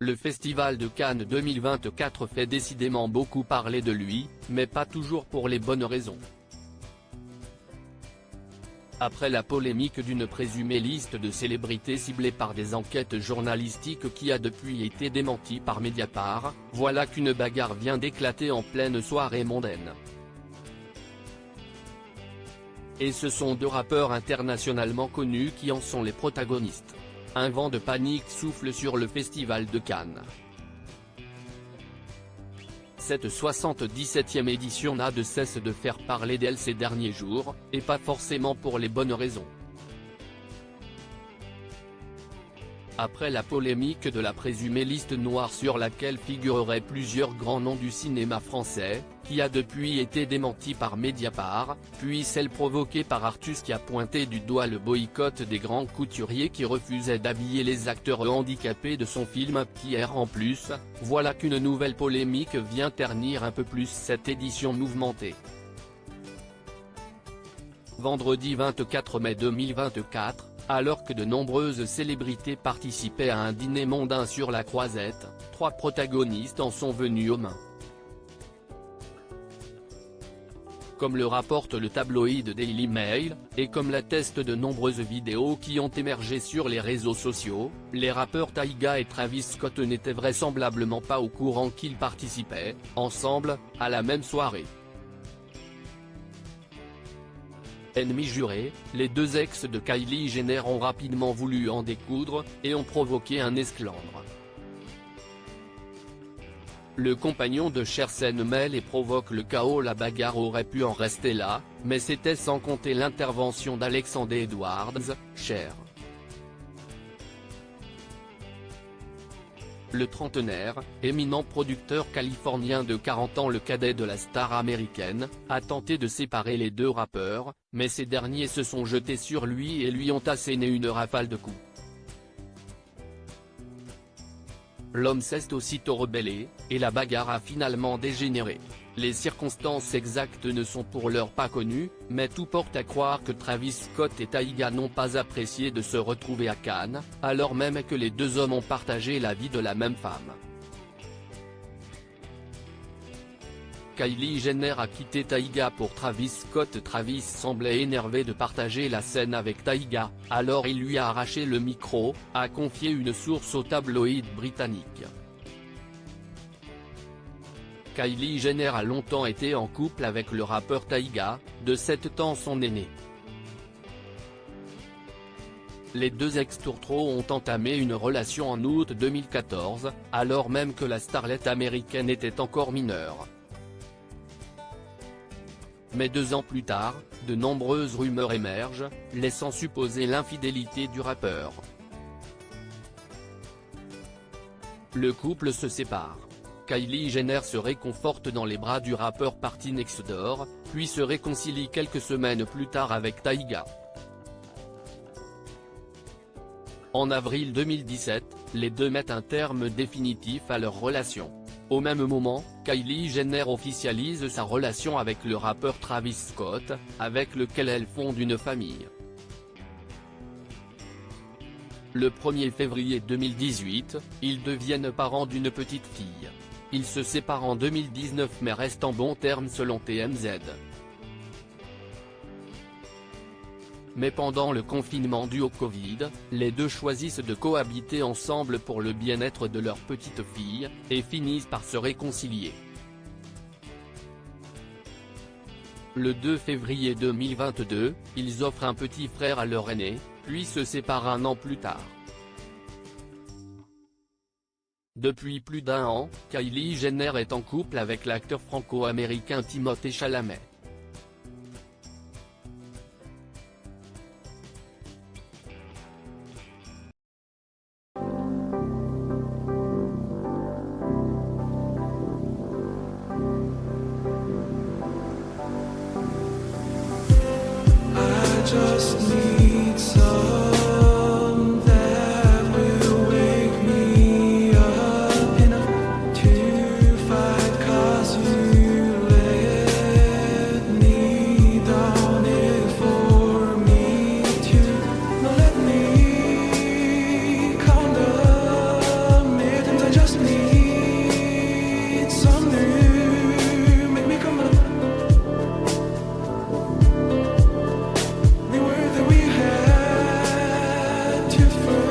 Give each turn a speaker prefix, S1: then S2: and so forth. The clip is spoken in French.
S1: Le Festival de Cannes 2024 fait décidément beaucoup parler de lui, mais pas toujours pour les bonnes raisons. Après la polémique d'une présumée liste de célébrités ciblées par des enquêtes journalistiques qui a depuis été démentie par Mediapart, voilà qu'une bagarre vient d'éclater en pleine soirée mondaine. Et ce sont deux rappeurs internationalement connus qui en sont les protagonistes. Un vent de panique souffle sur le Festival de Cannes. Cette 77e édition n'a de cesse de faire parler d'elle ces derniers jours, et pas forcément pour les bonnes raisons. Après la polémique de la présumée liste noire sur laquelle figureraient plusieurs grands noms du cinéma français, qui a depuis été démentie par Mediapart, puis celle provoquée par Artus qui a pointé du doigt le boycott des grands couturiers qui refusaient d'habiller les acteurs handicapés de son film Pierre en plus, voilà qu'une nouvelle polémique vient ternir un peu plus cette édition mouvementée. Vendredi 24 mai 2024, alors que de nombreuses célébrités participaient à un dîner mondain sur la Croisette, trois protagonistes en sont venus aux mains. Comme le rapporte le tabloïd Daily Mail, et comme l'attestent de nombreuses vidéos qui ont émergé sur les réseaux sociaux, les rappeurs Tyga et Travis Scott n'étaient vraisemblablement pas au courant qu'ils participaient, ensemble, à la même soirée. Ennemis jurés, les deux ex de Kylie Jenner ont rapidement voulu en découdre, et ont provoqué un esclandre. Le compagnon de Cher s'en mêle et provoque le chaos. La bagarre aurait pu en rester là, mais c'était sans compter l'intervention d'Alexandre Edwards, Cher. Le trentenaire, éminent producteur californien de 40 ans, le cadet de la star américaine, a tenté de séparer les deux rappeurs, mais ces derniers se sont jetés sur lui et lui ont asséné une rafale de coups. L'homme s'est aussitôt rebellé, et la bagarre a finalement dégénéré. Les circonstances exactes ne sont pour l'heure pas connues, mais tout porte à croire que Travis Scott et Tyga n'ont pas apprécié de se retrouver à Cannes, alors même que les deux hommes ont partagé la vie de la même femme. Kylie Jenner a quitté Tyga pour Travis Scott. Travis semblait énervé de partager la scène avec Tyga, alors il lui a arraché le micro, a confié une source au tabloïd britannique. Kylie Jenner a longtemps été en couple avec le rappeur Tyga, de 7 ans son aîné. Les deux ex-tourtereaux ont entamé une relation en août 2014, alors même que la starlette américaine était encore mineure. Mais 2 ans plus tard, de nombreuses rumeurs émergent, laissant supposer l'infidélité du rappeur. Le couple se sépare. Kylie Jenner se réconforte dans les bras du rappeur parti next door, puis se réconcilie quelques semaines plus tard avec Tyga. En avril 2017, les deux mettent un terme définitif à leur relation. Au même moment, Kylie Jenner officialise sa relation avec le rappeur Travis Scott, avec lequel elle fonde une famille. Le 1er février 2018, ils deviennent parents d'une petite fille. Ils se séparent en 2019 mais restent en bons termes selon TMZ. Mais pendant le confinement dû au Covid, les deux choisissent de cohabiter ensemble pour le bien-être de leur petite fille, et finissent par se réconcilier. Le 2 février 2022, ils offrent un petit frère à leur aîné, puis se séparent 1 an plus tard. Depuis plus d'1 an, Kylie Jenner est en couple avec l'acteur franco-américain Timothée Chalamet.
S2: Just need some that will wake me up enough to fight, 'cause you let me down it for me to not let me condemn it, and I to